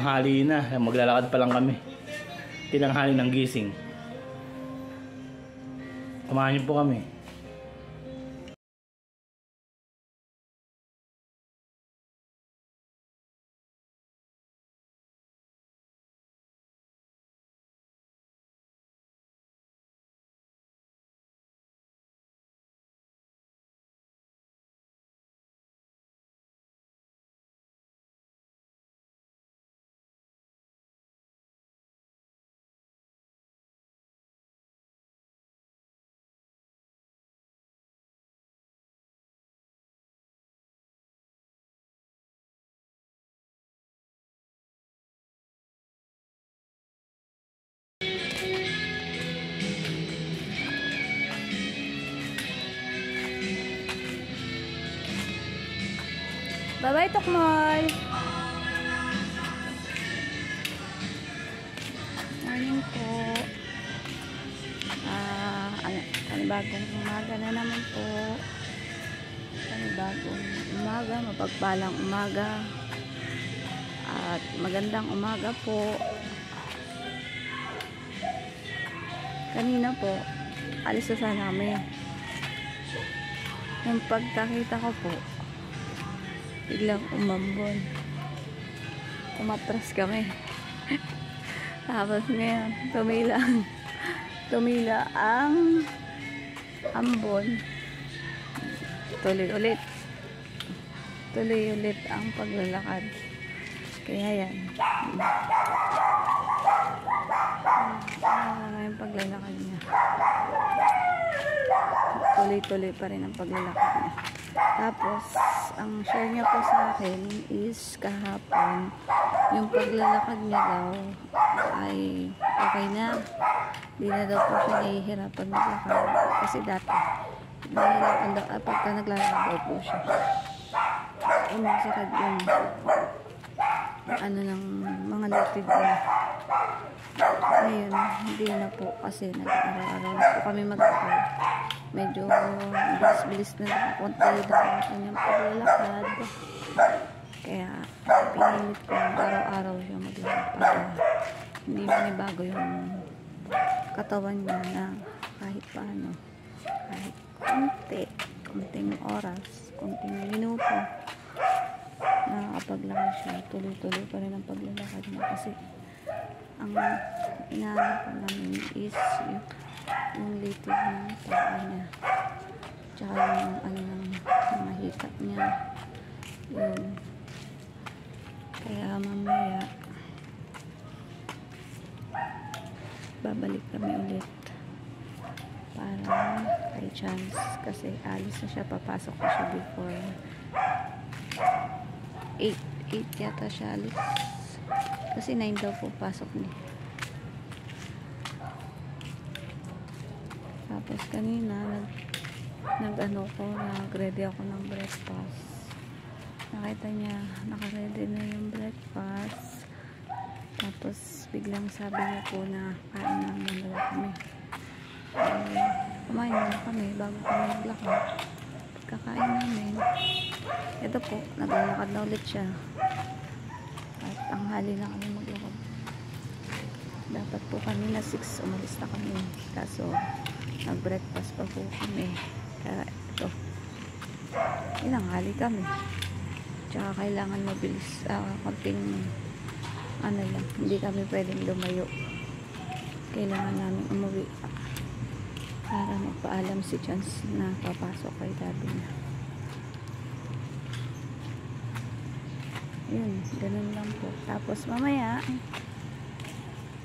Tinanghali na. Maglalakad pa lang kami. Tinanghali ng gising. Samahan niyo po kami. Bye-bye, Tokmoy! Morning po. Panibagong umaga na naman po. Panibagong umaga, mapagpalang umaga. At magandang umaga po. Kanina po, alis na sana kami. Yung pagkakita ko po, biglang umambon. Umatras kami. Tapos ngayon, tumila ang ambon. Tuloy ulit ang paglalakad. Kaya yan. Yung paglalakad niya. Tuloy pa rin ang paglalakad niya. Tapos, ang share niya po sa akin is kahapon, yung paglalakad niya daw ay okay na. Hindi na daw po siya nahihirapan maglakad. Kasi dati, nahihirapan daw pagka naglalakad daw po siya. Umasakad yung ng mga latid niya. Ngayon, hindi na po kasi nag-araw-araw na po kami maglakad. Medyo bilis-bilis na konti daw ang kanyang paglalakad. Kaya pinilit ko araw-araw siya maglakad para hindi manibago yung katawan niya na kahit paano, kahit konting oras, konting minuto, nakakapaglakad siya. Tuloy-tuloy pa rin ang paglalakad niya kasi ang inaanapan namin is yung litid ng paa niya, tsaka yung mga hikap niya. Yun. Kaya mamaya babalik kami ulit para kay Chance kasi alis na siya, papasok na siya before 8 yata siya alis kasi 9 daw po pasok niya. Tapos kanina nag-ready ako ng breakfast. Nakita niya naka-ready na yung breakfast. Tapos biglang sabi niya po na kain na muna kami. Kumain muna kami bago kami maglakad. Pagkakain namin, ito po, naglalakad na ulit siya. At tanghali na kami maglakad. Dapat po kanina 6 umalis na kami. Kaso nag-breakfast pa po kami. Kaya ito, inanghali kami. Tsaka kailangan mabilis, konting lang, hindi kami pwedeng lumayo. Kailangan namin umuwi para magpaalam si Chance na papasok kay daddy niya. Yun, ganun lang po. Tapos mamaya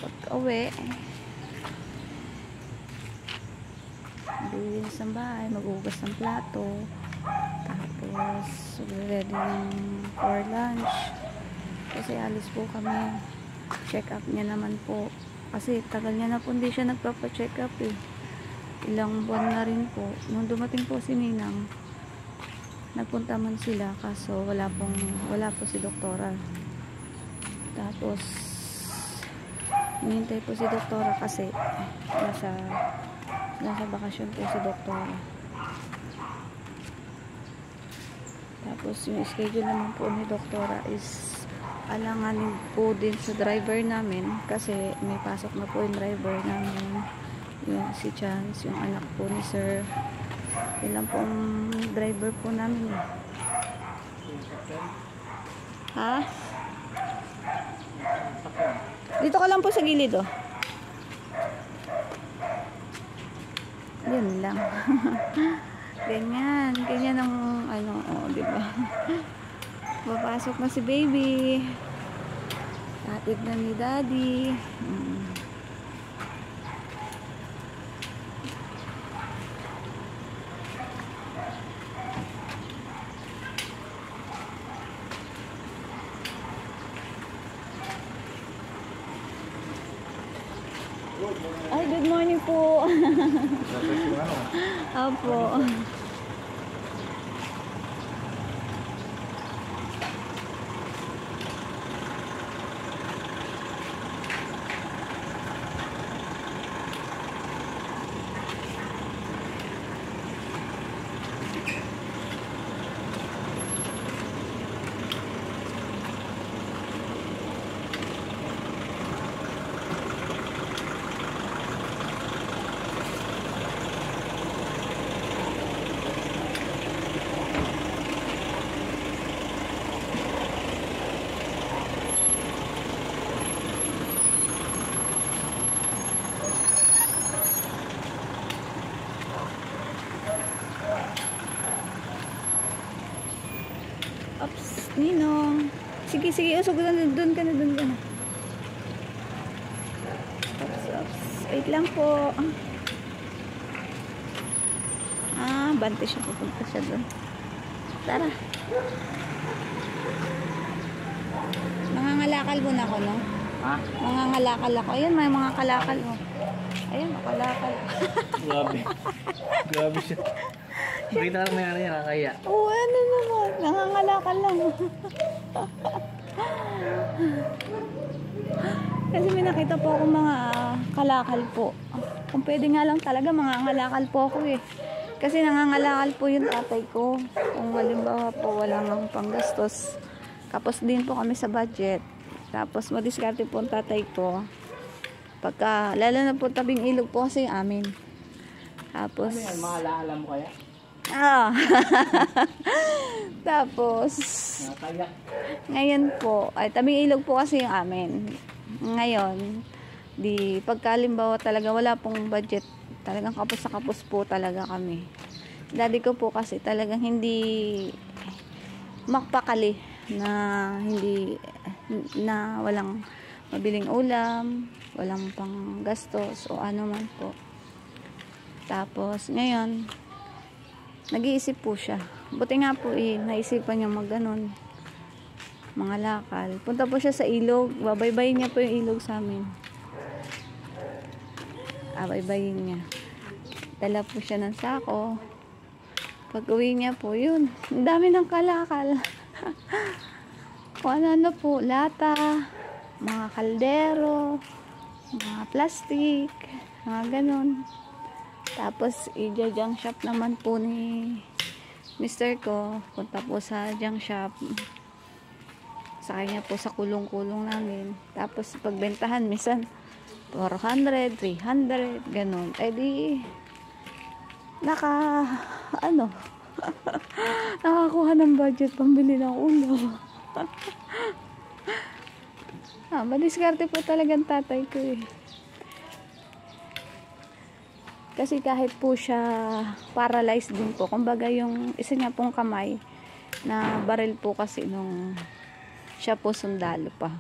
pag-uwi, maglilinis ng bahay, maghugas ng plato, tapos ready ng for lunch kasi alis po kami. Check up niya naman po kasi tagal niya na po hindi siya nagpapa-check up ilang buwan na rin po. Nung dumating po si Ninang, nagpunta man sila kaso wala po si doktora. Tapos hinihintay po si doktora kasi nasa bakasyon po si doktora. Tapos yung schedule naman po ni doktora is alanganin po din sa driver namin kasi may pasok na po yung driver namin, yung si Chance, yung anak po ni Sir. Ilan po ang driver po namin eh. Ha? Dito ka lang po sa gilid oh. Yun lang. Ganyan ang ano, oh, di ba? Papasok na si baby. Hatid na ni daddy. Ay, good morning po. Opo. Ops, Ninong. Sige, usog na doon ka na. Ops. Wait lang po. Bante siya. Pupunta siya doon. Tara. Mangangalakal muna ako, no? Ha? Mangangalakal ako. Ayan, may mga kalakal mo. Ayan, makalakal. Grabe siya. Makita lang may niya, nakakaya. Oo, ano naman. Nangangalakal lang. Kasi may nakita po akong mga kalakal po. Kung pwede nga lang talaga, mangangalakal po ako eh. Kasi nangangalakal po yung tatay ko. Kung halimbawa po, wala nang panggastos. Tapos din po kami sa budget. Tapos madiskarte po ang tatay ko. Pagka, lalo na po tabing ilog po kasi yung amin. Tapos, Ano yan, mga alaala mo kaya? Tapos, Nakakaya. ngayon po, ay tabing ilog po kasi yung amin. Ngayon, di pagkalimbawa talaga wala pong budget, talagang kapos sa kapos po talaga kami. Daddy ko po kasi talagang hindi makpakali na hindi na walang mabiling ulam, walang pang gastos o ano man po. Tapos ngayon nag-iisip po siya. Buti nga po naisipan niya mag-ganon, mga lakal. Punta po siya sa ilog. Babaybayin niya po yung ilog sa amin. Baybayin niya. Dala po siya ng sako. Pag uwi niya po, yun. Ang dami ng kalakal. Kung ano po, lata, mga kaldero, mga plastic, mga ganon. Tapos, i-junk shop naman po ni Mr. ko. Punta po sa junk shop. Sa kanya po sa kulong-kulong namin. Tapos, pagbentahan, minsan, 400, 300, ganun. Eh di, nakakuha ng budget pambili ng ulam. Madiskarte po talagang tatay ko eh. Kasi kahit po siya paralyzed din po. Kumbaga yung isa niya pong kamay na baril po kasi nung siya po sundalo pa.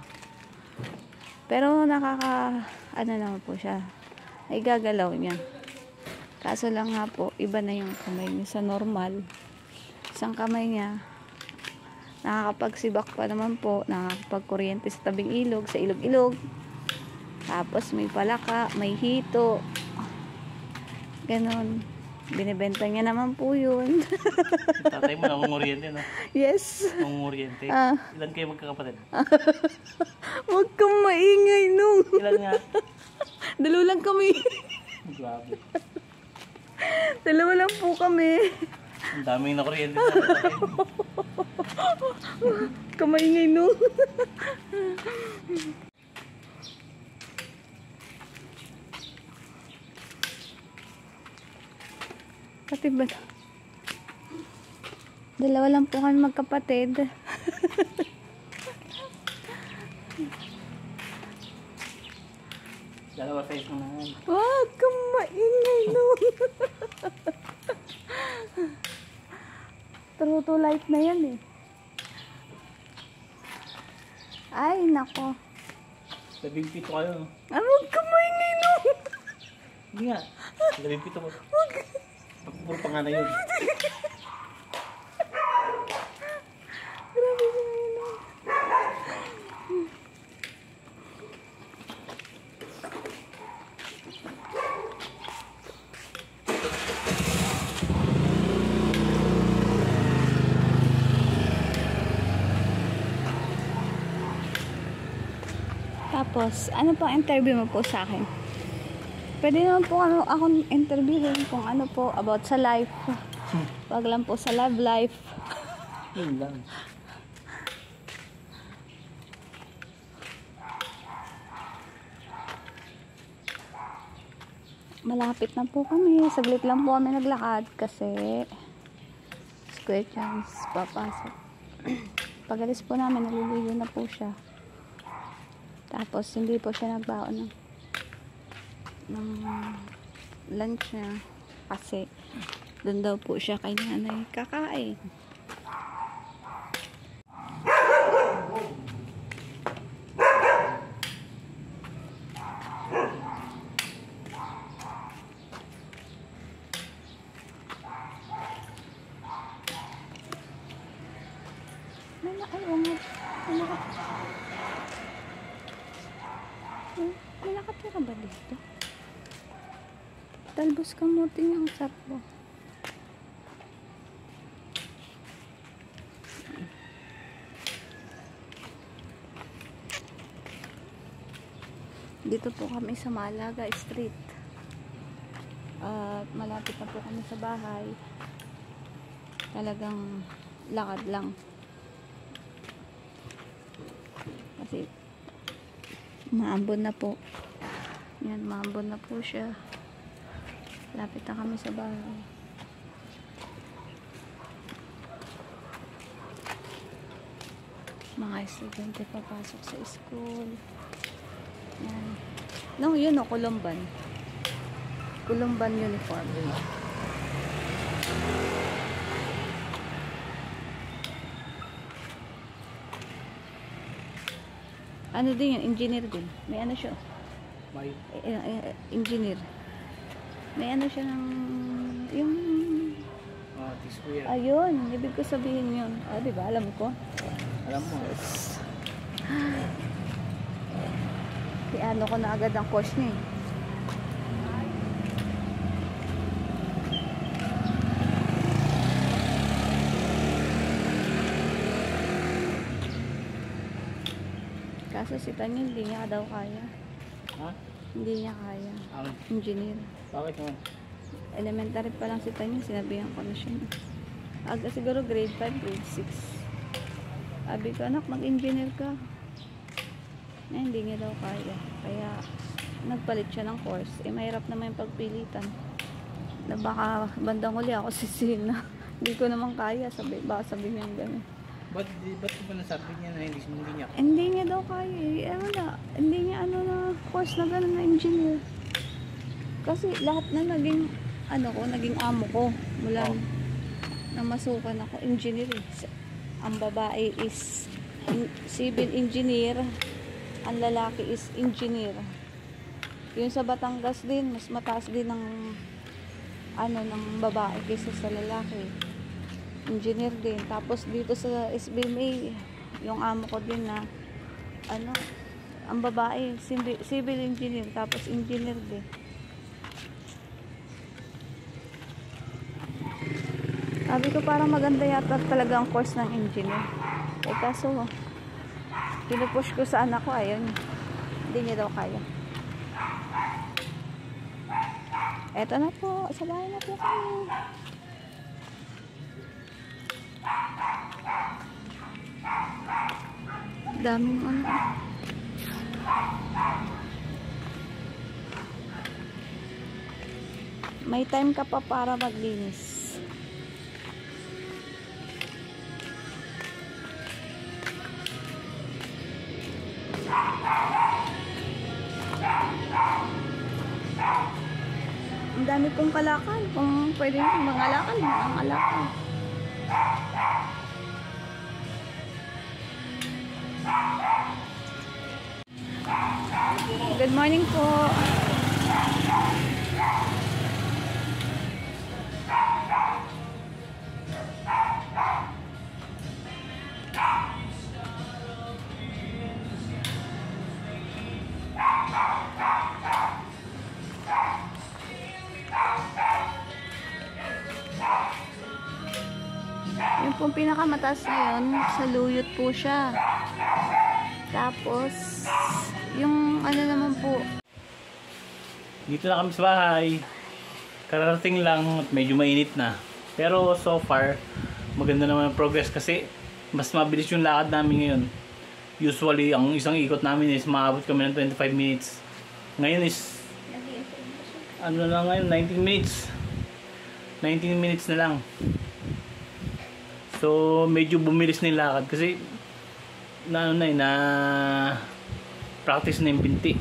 Pero naman po siya. Ay gagalaw niya. Kaso lang nga po, iba na yung kamay niya sa normal. Isang kamay niya, nakakapagsibak pa naman po, nakakapagkuryente sa tabing ilog, sa ilog-ilog. Tapos may palaka, may hito. Ganon. Binibenta niya naman po yun. Tatay mo nangunguryente, no? Yes. Nangunguryente. Ilan kayo magkakapatid? Huwag kang maingay nung. Ilan nga? Dalawa lang kami. Grabe. Dalawa lang po kami. Ang daming na kuryente sa akin. Kamaingay no. Pati ba? Dalawa lang po kami magkapatid. Dalawa size mo na yan. Wag kang maingay no. True to life na yan eh. Ay, nako. 17 kayo. Ah, wag kang maingay no. Hindi nga. 17 ko. Puro pa nga na yun. Grabe si Mino. Tapos, ano pang interview mo po sa akin? Pwede naman po akong interviewin kung ano po about sa life. Wag lang po sa love life. Yun lang. Malapit na po kami. Saglit lang po kami naglakad kasi square chance papasok. Pag-alis po namin, naliligo na po siya. Tapos hindi po siya nagbaon ng lunch niya kasi doon daw po siya kay nanay kakain. May nakatira ba dito? Talbos kamuti niyang sakbo. Dito po kami sa Malaga Street. At malapit na po kami sa bahay. Talagang lakad lang. Kasi maambon na po. Yan, maambon na po siya. Lapit na kami sa bahay. Mga estudyante papasok sa school. Yan. No, yun o, Kulumban. Kulumban uniform. Ano din yun? Engineer din. May ano siya? May Engineer. May ano siya ng yung T-square. ayun, ibig ko sabihin yun. Ah, di ba? Alam ko. Alam mo. Ano ko na agad ang course niya eh. Kaso si Tanya hindi niya daw kaya. Ha? Hindi niya kaya. Engineer. Bakit naman? Elementary pa lang si Tanya, sinabihan ko na siya. Aga siguro grade 5, grade 6. Sabi ko, anak, mag-engineer ka. Eh, hindi niya daw kaya. Kaya, nagpalit siya ng course. Eh, mahirap naman yung pagpilitan. Na baka bandang huli ako sisihin na hindi ko naman kaya. Baka sabi niya gano'n. Ba't ba nasabi niya na hindi niya? Hindi niya daw kaya. Eh, wala. Hindi niya ano na course na gano'n na engineer. Kasi lahat na naging naging amo ko. Mula na masukan ako, engineer. Ang babae is civil engineer. Ang lalaki is engineer. Yung sa Batangas din, mas mataas din ng ng babae kaysa sa lalaki. Engineer din. Tapos dito sa SBMA, yung amo ko din na ang babae civil engineer tapos engineer din. Sabi ko parang maganda yata talaga ang course ng engineer. Eh kaso pinupush ko sa anak ko, ayaw niya. Hindi niya daw kaya. Eto na po, sa bahay na po kami. Daming ano. May time ka pa para maglinis. Ang dami pong kalakal. Kung pwede nyo mangalakal, mangalakal. Good morning po. Yung pong pinakamataas ngayon, sa luyot po siya. Tapos, yung ano naman po. Dito na kami sa bahay. Kararating lang at medyo mainit na. Pero so far, maganda naman ang progress kasi mas mabilis yung lakad namin ngayon. Usually, ang isang ikot namin is maabot kami ng 25 minutes. Ngayon is, ano na ngayon, 19 minutes. 19 minutes na lang. So, medyo bumilis na yung lakad kasi na ano na practice na yung binti.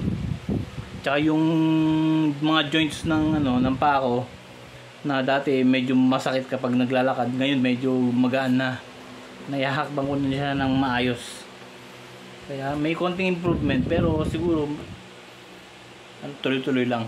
Tsaka yung mga joints ng ano ng paa ko na dati medyo masakit kapag naglalakad, ngayon medyo magaan na. Naihahakbang ko na siya ng maayos. Kaya may konting improvement pero siguro tuloy-tuloy lang.